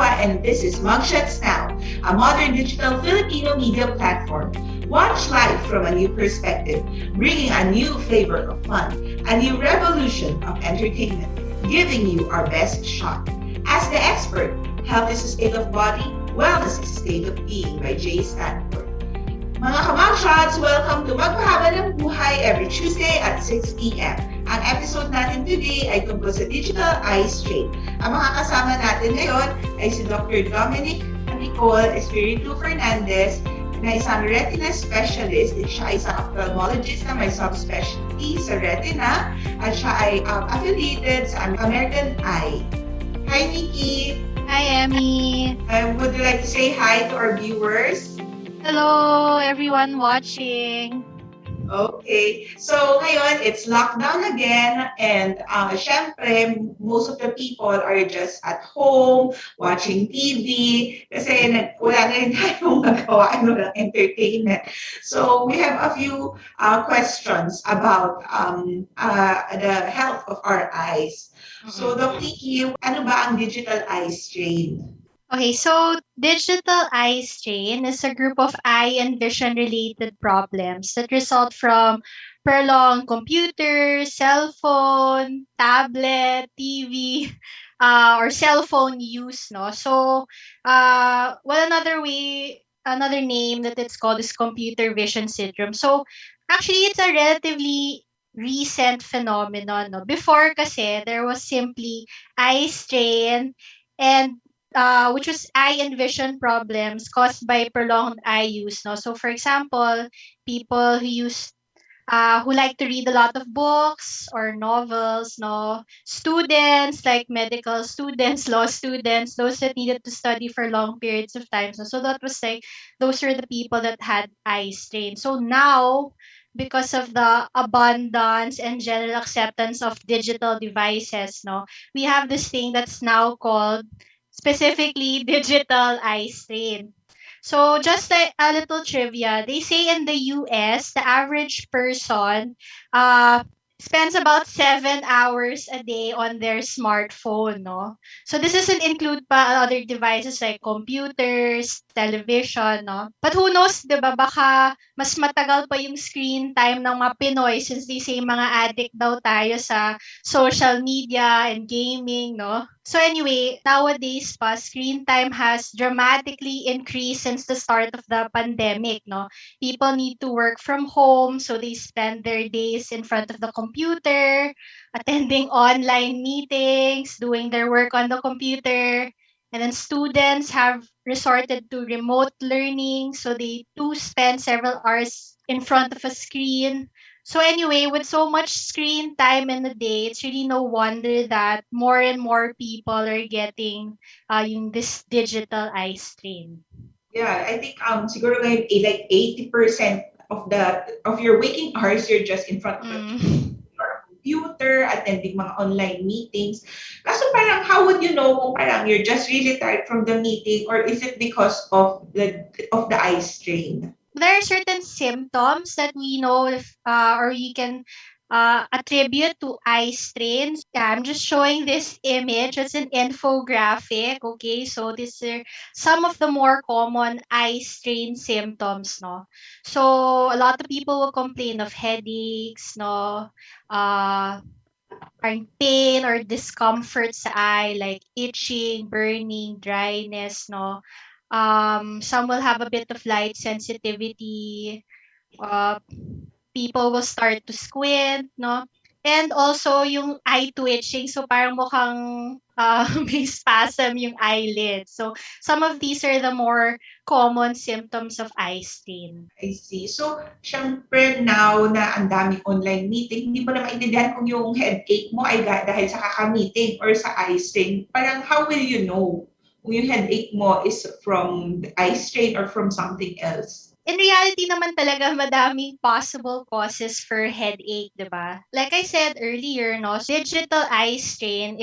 Cua, and this is Mugshots Now, a modern digital Filipino media platform. Watch life from a new perspective, bringing a new flavor of fun, a new revolution of entertainment, giving you our best shot. As the expert, health is a state of body, wellness is a state of being by Jay Stanford. Mga kamugshots, welcome to MugPahaba ng Buhay every Tuesday at 6 p.m. Ang episode natin today ay tungkol sa digital eye strain. Ang makakasama natin ngayon ay si Dr. Nikki Espiritu-Fernandez na isang Retina Specialist. Siya ay isang Ophthalmologist na may subspecialty sa retina at siya ay affiliated sa American Eye. Hi, Nikki! Hi, Emy! Would you like to say hi to our viewers? Hello, everyone watching! Okay. So, ngayon, it's lockdown again and syempre, most of the people are just at home watching TV kasi wala na rin tayong magawa ng entertainment. So, we have a few questions about the health of our eyes. So, Doc Nikki, ano ba ang digital eye strain? Okay, so digital eye strain is a group of eye and vision-related problems that result from prolonged computer, cell phone, tablet, TV, or cell phone use. No, so another name that it's called is computer vision syndrome. So actually, it's a relatively recent phenomenon. No, before kasi there was simply eye strain and which was eye and vision problems caused by prolonged eye use. No, so for example, people who like to read a lot of books or novels. No, students like medical students, law students, those that needed to study for long periods of time. So that was like those were the people that had eye strain. So now, because of the abundance and general acceptance of digital devices, no, we have this thing that's now called specifically digital eye strain. So just like a little trivia, they say in the US, the average person spends about 7 hours a day on their smartphone, no? So this doesn't include pa other devices like computers, television, no? But who knows, 'di ba, baka mas matagal pa yung screen time ng mga Pinoy since they say mga addict daw tayo sa social media and gaming, no? So anyway, nowadays pa, screen time has dramatically increased since the start of the pandemic, no? People need to work from home, so they spend their days in front of the computer, attending online meetings, doing their work on the computer. And then students have resorted to remote learning, so they too spend several hours in front of a screen. So anyway, with so much screen time in a day, it's really no wonder that more and more people are getting this digital eye strain. Yeah, I think siguro ngayon like 80% of your waking hours you're just in front of your computer, attending mga online meetings. Kaso parang how would you know kung parang you're just really tired from the meeting or is it because of the eye strain? There are certain symptoms that we know or you can attribute to eye strains. Yeah, I'm just showing this image. It's an infographic. Okay, so these are some of the more common eye strain symptoms. No, so a lot of people will complain of headaches. No, pain or discomfort sa eye, like itching, burning, dryness. No, some will have a bit of light sensitivity. People will start to squint, no? And also yung eye twitching, so parang mukhang may spasm yung eyelid. So some of these are the more common symptoms of eye strain. I see. So, syempre now na ang daming online meeting, hindi mo na maintindihan kung yung headache mo ay dahil sa kaka-meeting or sa eye strain. Parang how will you know kung yung headache mo is from the eye strain or from something else? In reality naman talaga madaming possible causes for headache, 'di ba? Like I said earlier, no, digital eye strain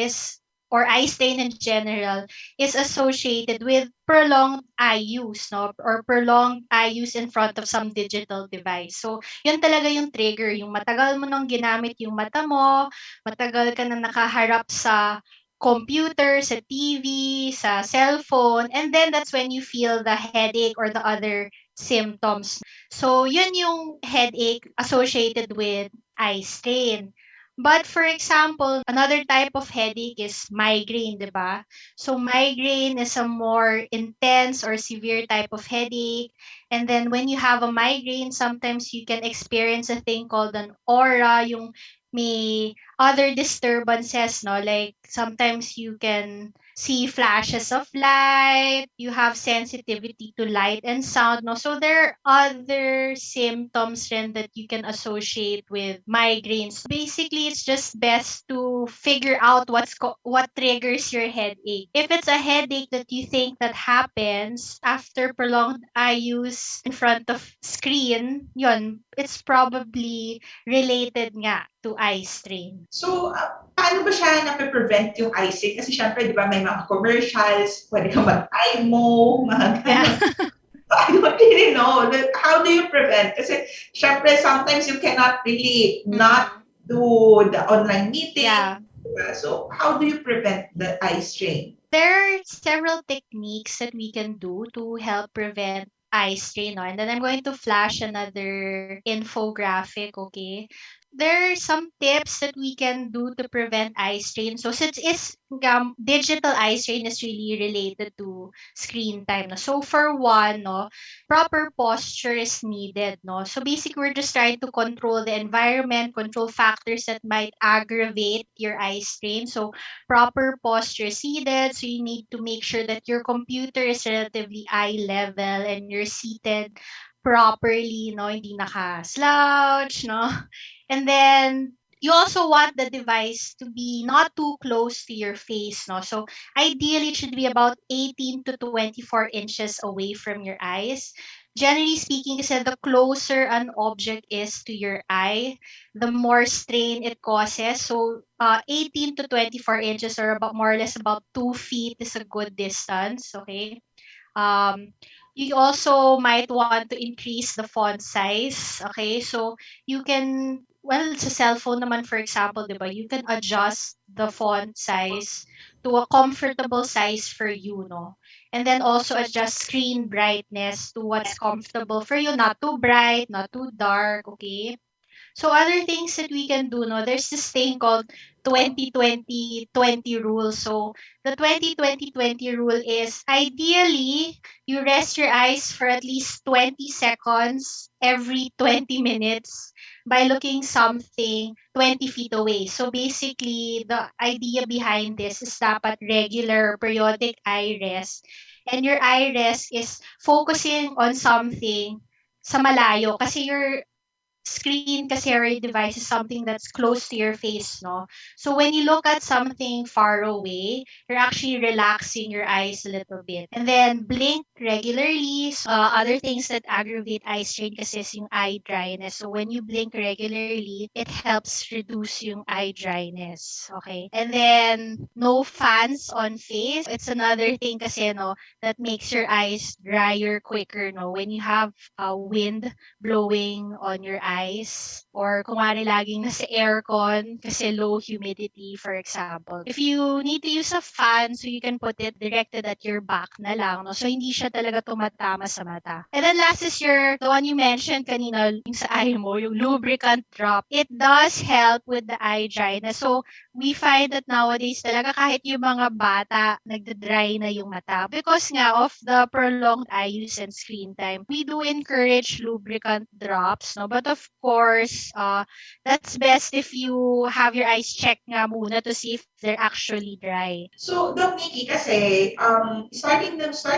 or eye strain in general is associated with prolonged eye use, no, or prolonged eye use in front of some digital device. So, yun talaga yung trigger, yung matagal mo nang ginamit yung mata mo, matagal ka na nakaharap sa computer, sa TV, sa cellphone, and then that's when you feel the headache or the other symptoms. So, yun yung headache associated with eye strain. But for example, another type of headache is migraine, di ba? So, migraine is a more intense or severe type of headache. And then when you have a migraine, sometimes you can experience a thing called an aura, yung may other disturbances, no? Like sometimes you can see flashes of light, you have sensitivity to light and sound, no? So there are other symptoms then that you can associate with migraines. Basically, it's just best to figure out what triggers your headache. If it's a headache that you think that happens after prolonged eye use in front of screen, yun, it's probably related nga to eye strain. So, paano ba siya nape-prevent yung eye strain? Kasi syempre, di ba, may mga commercials, pwede kang mag-eye mo, mga Yeah. gano'n. I don't really know. How do you prevent? Kasi syempre, sometimes you cannot really not do the online meeting. Yeah. Diba? So, how do you prevent the eye strain? There are several techniques that we can do to help prevent eye strain. No? And then I'm going to flash another infographic, okay? There are some tips that we can do to prevent eye strain. So since digital eye strain is really related to screen time. No? So for one, no, proper posture is needed. No? So basically, we're just trying to control the environment, control factors that might aggravate your eye strain. So proper posture is needed. So you need to make sure that your computer is relatively eye level and you're seated properly, no? Hindi naka-slouch, no? And then you also want the device to be not too close to your face, no? So ideally, it should be about 18 to 24 inches away from your eyes. Generally speaking, kasi the closer an object is to your eye, the more strain it causes. So 18 to 24 inches or about more or less about 2 feet is a good distance, okay? Um, you also might want to increase the font size, okay? So you can, well, sa cellphone naman, for example, di ba, you can adjust the font size to a comfortable size for you, no? And then also adjust screen brightness to what's comfortable for you, not too bright, not too dark, okay? So other things that we can do, no, there's this thing called 20-20-20 rule. So the 20-20-20 rule is ideally you rest your eyes for at least 20 seconds every 20 minutes by looking something 20 feet away. So basically, the idea behind this is dapat regular periodic eye rest. And your eye rest is focusing on something sa malayo kasi your screen kasi or your device is something that's close to your face, no? So when you look at something far away, you're actually relaxing your eyes a little bit. And then blink regularly. So, other things that aggravate eye strain kasi is yung eye dryness. So when you blink regularly, it helps reduce yung eye dryness. Okay? And then no fans on face. It's another thing kasi, no, that makes your eyes drier quicker, no? When you have wind blowing on your eyes or kung wari laging nasa aircon kasi low humidity, for example. If you need to use a fan, so you can put it directed at your back na lang, no? So hindi siya talaga tumatama sa mata. And then last is the one you mentioned kanina, yung sa eye mo, yung lubricant drop. It does help with the eye dryness. So we find that nowadays talaga kahit yung mga bata, nagda-dry na yung mata because nga of the prolonged eye use and screen time. We do encourage lubricant drops, no? But of course, that's best if you have your eyes checked nga muna to see if they're actually dry. So, Doc Nikki, kasi start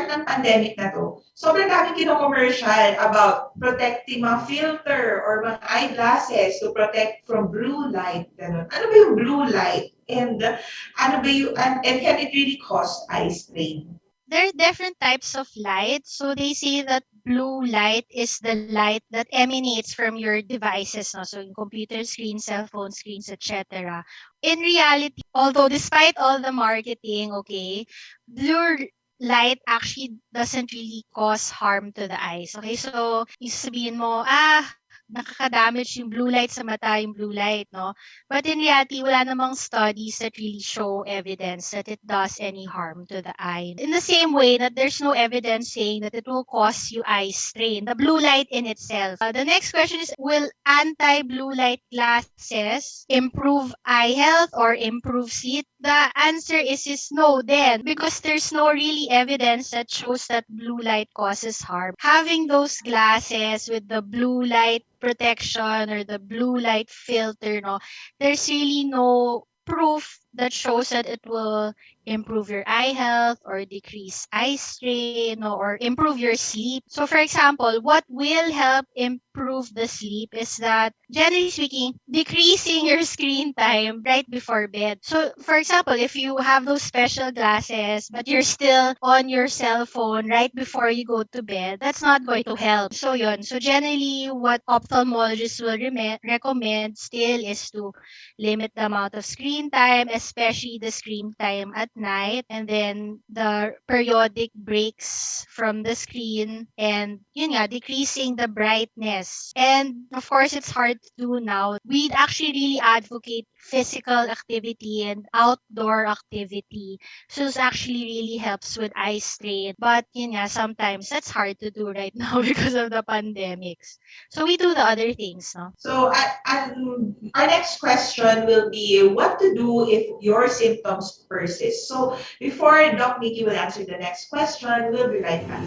ng pandemic na to, sobrang daming kino-commercial about protecting mga filter or mga eyeglasses to protect from blue light. Ganun. Ano ba yung blue light? And ano ba yung, and can it really cause eye strain? There are different types of light. So they say that blue light is the light that emanates from your devices, no? So in computer screens, cell phone screens, etc. In reality, although despite all the marketing, okay, blue light actually doesn't really cause harm to the eyes. Okay, so yung sabihin mo, nakaka-damage yung blue light sa mata, yung blue light, no? But in reality, wala namang studies that really show evidence that it does any harm to the eye. In the same way that there's no evidence saying that it will cause you eye strain, the blue light in itself. The next question is, will anti-blue light glasses improve eye health or improve sleep? The answer is no then, because there's no really evidence that shows that blue light causes harm. Having those glasses with the blue light protection or the blue light filter, no, there's really no proof that shows that it will improve your eye health or decrease eye strain, no, or improve your sleep. So for example, what will help improve the sleep is that, generally speaking, decreasing your screen time right before bed. So for example, if you have those special glasses but you're still on your cell phone right before you go to bed, that's not going to help. So yun. So generally, what ophthalmologists will recommend still is to limit the amount of screen time, especially the screen time at night, and then the periodic breaks from the screen, and yun nga, decreasing the brightness. And of course, it's hard to do now. We'd actually really advocate physical activity and outdoor activity. So this actually really helps with eye strain. But yun nga, sometimes that's hard to do right now because of the pandemics. So we do the other things, no? So our next question will be what to do if your symptoms persist. So before Doc Nikki will answer the next question, we'll be right back.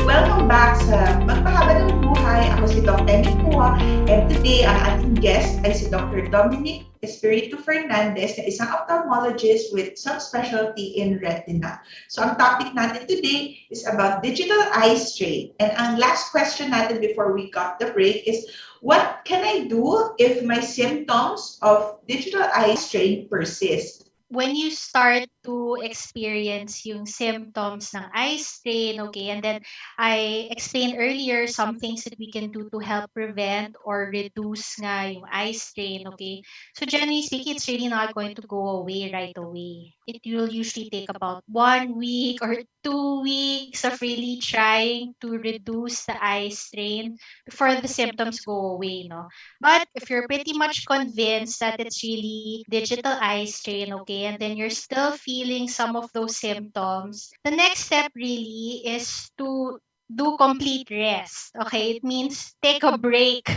Welcome back sa MugPahaba ng Buhay. Ako si Doc Emy Cua, and today ang ating guest ay si Dr. Nikki Espiritu-Fernandez na isang ophthalmologist with some specialty in retina. So ang topic natin today is about digital eye strain. And ang last question natin before we got the break is, what can I do if my symptoms of digital eye strain persist? When you start to experience yung symptoms ng eye strain, okay, and then I explained earlier some things that we can do to help prevent or reduce nga yung eye strain, okay. So generally speaking, it's really not going to go away right away. It will usually take about 1 week or 2 weeks of really trying to reduce the eye strain before the symptoms go away, no. But if you're pretty much convinced that it's really digital eye strain, okay, and then you're still feeling some of those symptoms, the next step really is to do complete rest. Okay, it means take a break.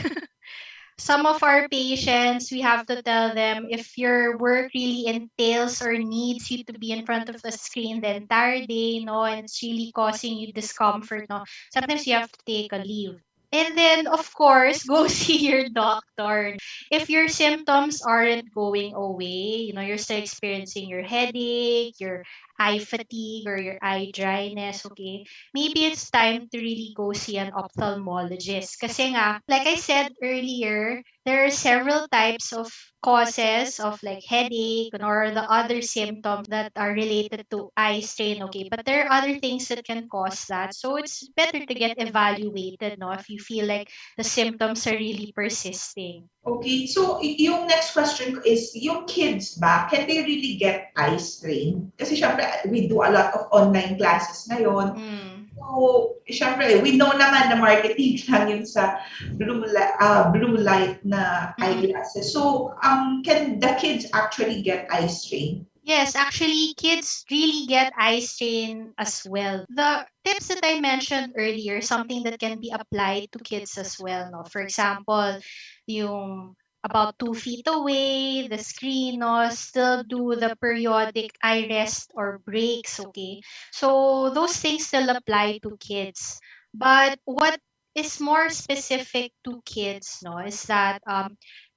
Some of our patients, we have to tell them, if your work really entails or needs you to be in front of the screen the entire day, no, and it's really causing you discomfort, no, sometimes you have to take a leave. And then, of course, go see your doctor. If your symptoms aren't going away, you're still experiencing your headache, your eye fatigue, or your eye dryness, okay, maybe it's time to really go see an ophthalmologist. Kasi nga, like I said earlier, there are several types of causes of like headache or the other symptoms that are related to eye strain, okay? But there are other things that can cause that. So it's better to get evaluated, no, if you feel like the symptoms are really persisting. Okay, so yung next question ko is, yung kids ba, can they really get eye strain? Kasi syempre, we do a lot of online classes ngayon. So, syempre, we know naman na marketing lang yun sa blue light na eyeglasses. So, can the kids actually get eye strain? Yes, actually, kids really get eye strain as well. The tips that I mentioned earlier, something that can be applied to kids as well. No? For example, yung about 2 feet away, the screen, no, still do the periodic eye rest or breaks, okay? So those things still apply to kids. But what is more specific to kids, no, is that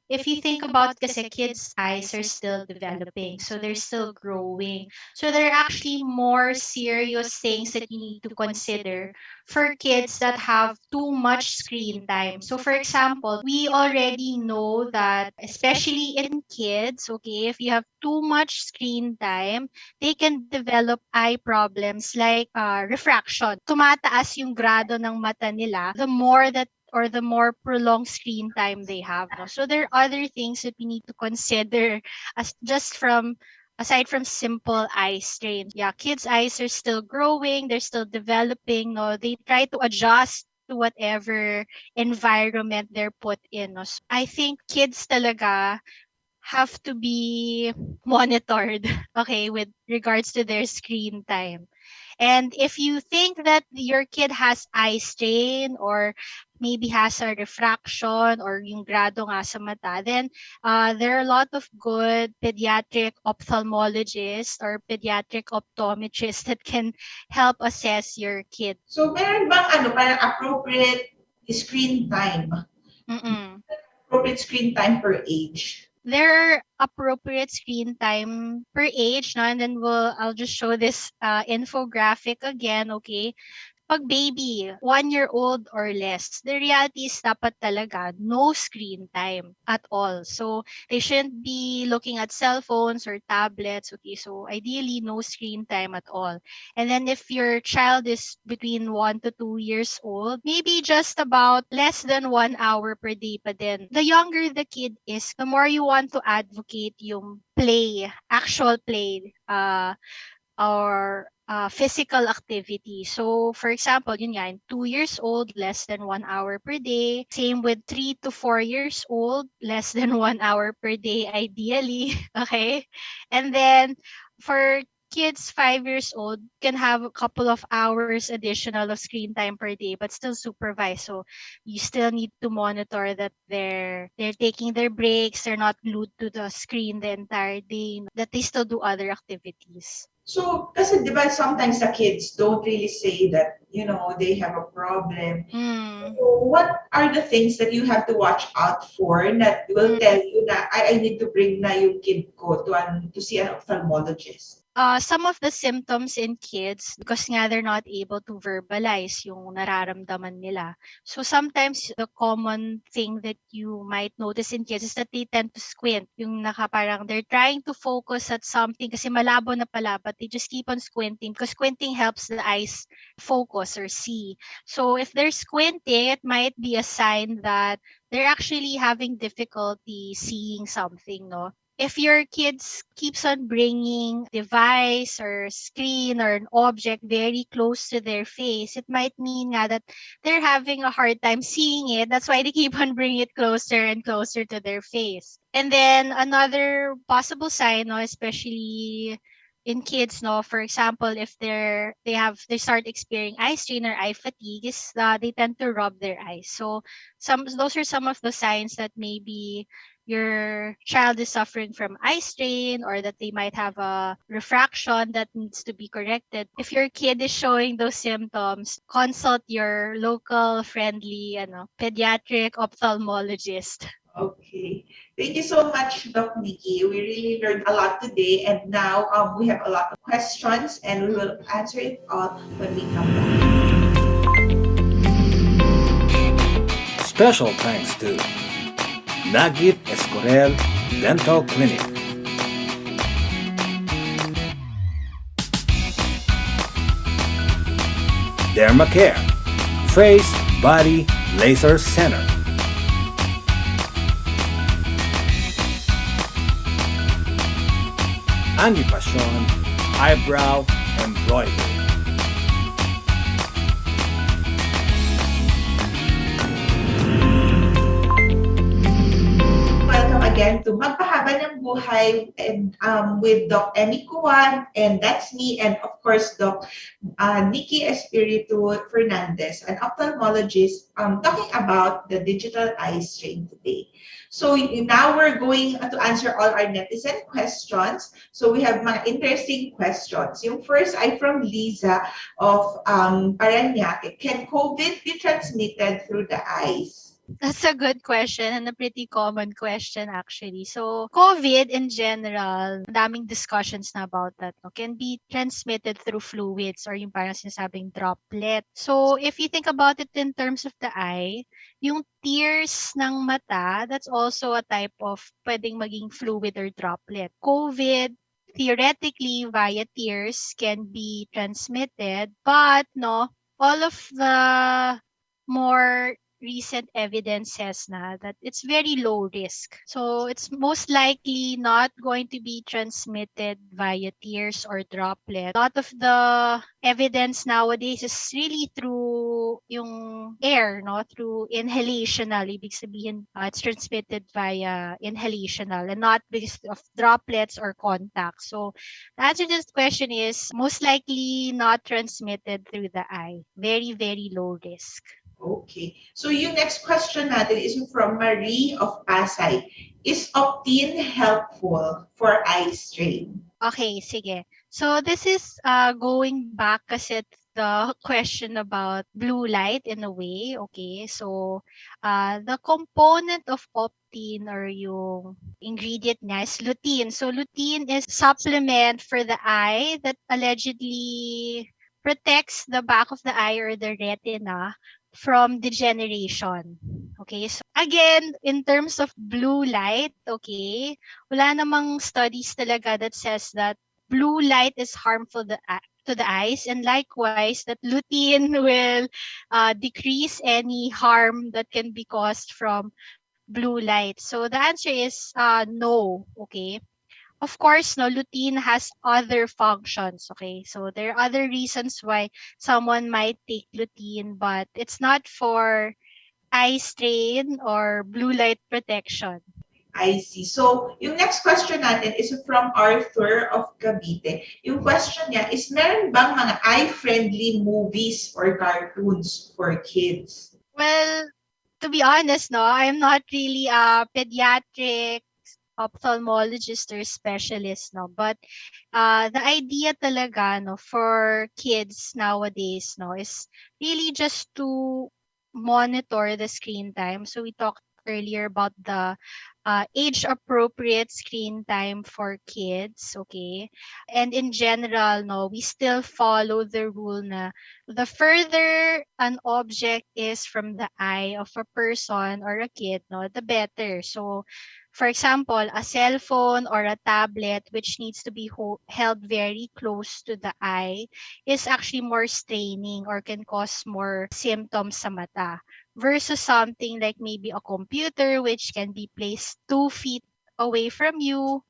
if you think about kasi kids' eyes are still developing, so they're still growing. So there are actually more serious things that you need to consider for kids that have too much screen time. So for example, we already know that especially in kids, okay, if you have too much screen time, they can develop eye problems like refraction. Tumataas yung grado ng mata nila the more that or the more prolonged screen time they have. No? So there are other things that we need to consider as just from aside from simple eye strain. Yeah, kids' eyes are still growing, they're still developing. No, they try to adjust to whatever environment they're put in. No? So I think kids talaga have to be monitored, okay, with regards to their screen time. And if you think that your kid has eye strain or maybe has a refraction or yung grado nga sa mata, then there are a lot of good pediatric ophthalmologists or pediatric optometrists that can help assess your kid. So, meron bang parang appropriate screen time? Mm-mm. Appropriate screen time per age? There are appropriate screen time per age, no? And then I'll just show this infographic again, okay? Pag baby, 1 year old or less, the reality is dapat talaga no screen time at all. So, they shouldn't be looking at cell phones or tablets. Okay, so ideally, no screen time at all. And then if your child is between 1 to 2 years old, maybe just about less than 1 hour per day pa din. The younger the kid is, the more you want to advocate yung play, actual play, or physical activity. So, for example, yun nga, in 2 years old, less than 1 hour per day. Same with 3 to 4 years old, less than 1 hour per day, ideally. Okay? And then, for kids 5 years old can have a couple of hours additional of screen time per day but still supervised, so you still need to monitor that they're taking their breaks, they're not glued to the screen the entire day, that they still do other activities. So, kasi di ba sometimes the kids don't really say that, they have a problem. Mm. So, what are the things that you have to watch out for that will tell you na I need to bring na yung kid ko to see an ophthalmologist? Some of the symptoms in kids, because nga they're not able to verbalize yung nararamdaman nila. So sometimes the common thing that you might notice in kids is that they tend to squint. Yung parang they're trying to focus at something kasi malabo na pala, but they just keep on squinting because squinting helps the eyes focus or see. So if they're squinting, it might be a sign that they're actually having difficulty seeing something, no? If your kids keeps on bringing device or screen or an object very close to their face, it might mean nga that they're having a hard time seeing it. That's why they keep on bringing it closer and closer to their face. And then another possible sign, no, especially in kids, no, for example, if they start experiencing eye strain or eye fatigue, is they tend to rub their eyes. So those are some of the signs that maybe your child is suffering from eye strain or that they might have a refraction that needs to be corrected. If your kid is showing those symptoms, consult your local friendly pediatric ophthalmologist. Okay. Thank you so much, Doc Nikki. We really learned a lot today, and now we have a lot of questions, and we will answer it all when we come back. Special thanks to Nagit Escorel Dental Clinic, Dermacare, Face Body Laser Center, Andy Passion Eyebrow Embroidery, Again to MugPahaba ng Buhay and with Doc Emy Cua, and that's me, and of course Doc Nikki Espiritu-Fernandez, an ophthalmologist, talking about the digital eye strain today. So now we're going to answer all our netizen questions. So we have mga interesting questions. Yung first ay from Lisa of Paranaque. Can COVID be transmitted through the eyes? That's a good question and a pretty common question actually. So, COVID in general, daming discussions na about that, no? Can be transmitted through fluids or yung parang sinasabing droplet. So, if you think about it in terms of the eye, yung tears ng mata, that's also a type of pwedeng maging fluid or droplet. COVID, theoretically, via tears can be transmitted, but no, all of the more recent evidence says na that it's very low risk. So it's most likely not going to be transmitted via tears or droplet. A lot of the evidence nowadays is really through yung air, no? Through inhalational. Ibig sabihin, it's transmitted via inhalational and not because of droplets or contact. So the answer to this question is most likely not transmitted through the eye. Very, very low risk. Okay. So yung next question natin is from Marie of Pasay. Is Optin helpful for eye strain? Okay, sige. So this is going back kasi the question about blue light in a way. Okay, so the component of optin or yung ingredient niya is lutein. So lutein is supplement for the eye that allegedly protects the back of the eye or the retina from degeneration. Okay, so again, in terms of blue light, okay, wala namang studies talaga that says that blue light is harmful to the eyes, and likewise that lutein will decrease any harm that can be caused from blue light. So the answer is no. Okay. Of course, no, lutein has other functions. Okay, so there are other reasons why someone might take lutein, but it's not for eye strain or blue light protection. I see. So, yung next question natin is from Arthur of Cavite. Yung question niya is, meron bang mga eye-friendly movies or cartoons for kids? Well, to be honest, no, I'm not really a pediatric ophthalmologist or specialist, no, but the idea talaga, no, for kids nowadays, no, is really just to monitor the screen time. So we talked earlier about the age appropriate screen time for kids, okay? And in general, no, we still follow the rule na the further an object is from the eye of a person or a kid, no, the better. So for example, a cell phone or a tablet which needs to be held very close to the eye is actually more straining or can cause more symptoms sa mata versus something like maybe a computer which can be placed 2 feet away from you,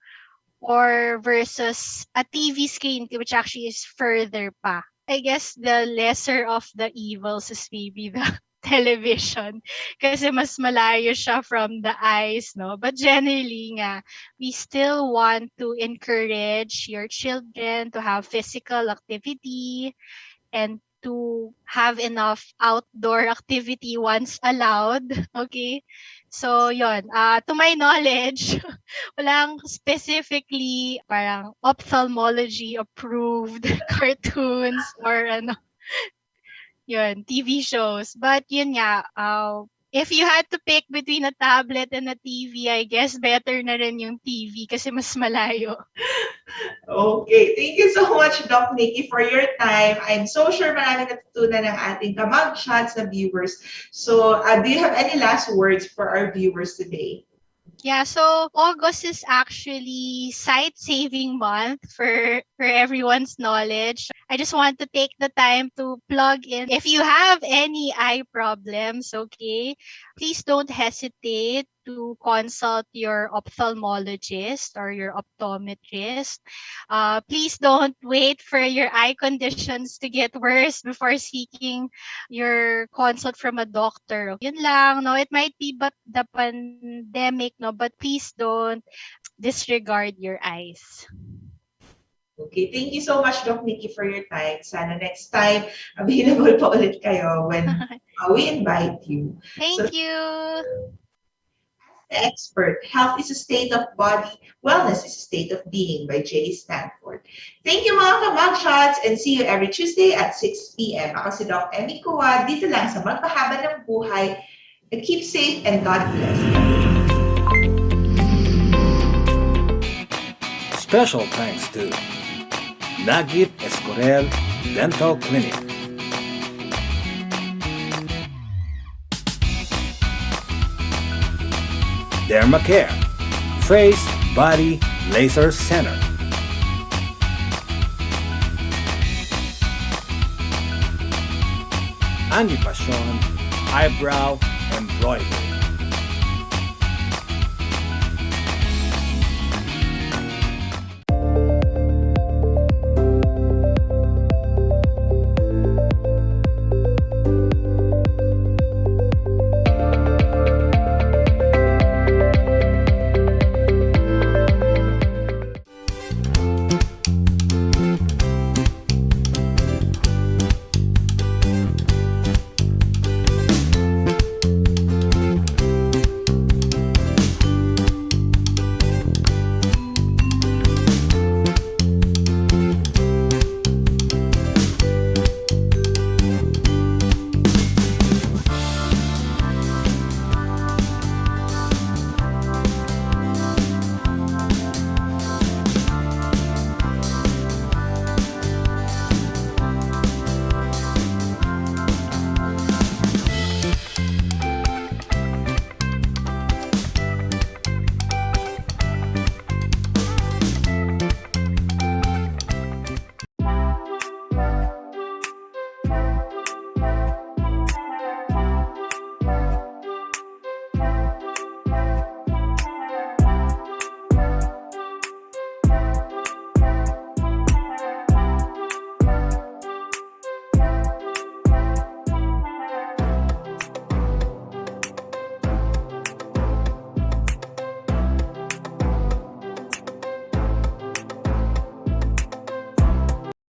or versus a TV screen which actually is further pa. I guess the lesser of the evils is maybe the television kasi mas malayo siya from the eyes, no? But generally nga, we still want to encourage your children to have physical activity and to have enough outdoor activity once allowed. Okay? So, yon. To my knowledge, walang specifically parang ophthalmology approved cartoons or ano, yun, TV shows. But yun nga, if you had to pick between a tablet and a TV, I guess better na rin yung TV kasi mas malayo. Okay. Thank you so much, Doc Nikki, for your time. I'm so sure marami natutunan ng ating kamugshots na viewers. So, do you have any last words for our viewers today? Yeah, so August is actually sight-saving month for everyone's knowledge. I just want to take the time to plug in. If you have any eye problems, okay, please don't hesitate to consult your ophthalmologist or your optometrist. Please don't wait for your eye conditions to get worse before seeking your consult from a doctor. Yun lang, no? It might be but the pandemic, no? But please don't disregard your eyes. Okay, thank you so much, Doc Nikki, for your time. Sana next time, available pa ulit kayo when we invite you. Thank you. The expert, health is a state of body, wellness is a state of being by Jay Stanford. Thank you mga kamugshots and see you every Tuesday at 6 p.m. Ako si Doc Emy Cua, dito lang sa MugPahaba ng Buhay. Keep safe and God bless. Special thanks to Nikki Espiritu Dental Clinic, Dermacare, Face Body Laser Center, Andy Passion Eyebrow Embroidery,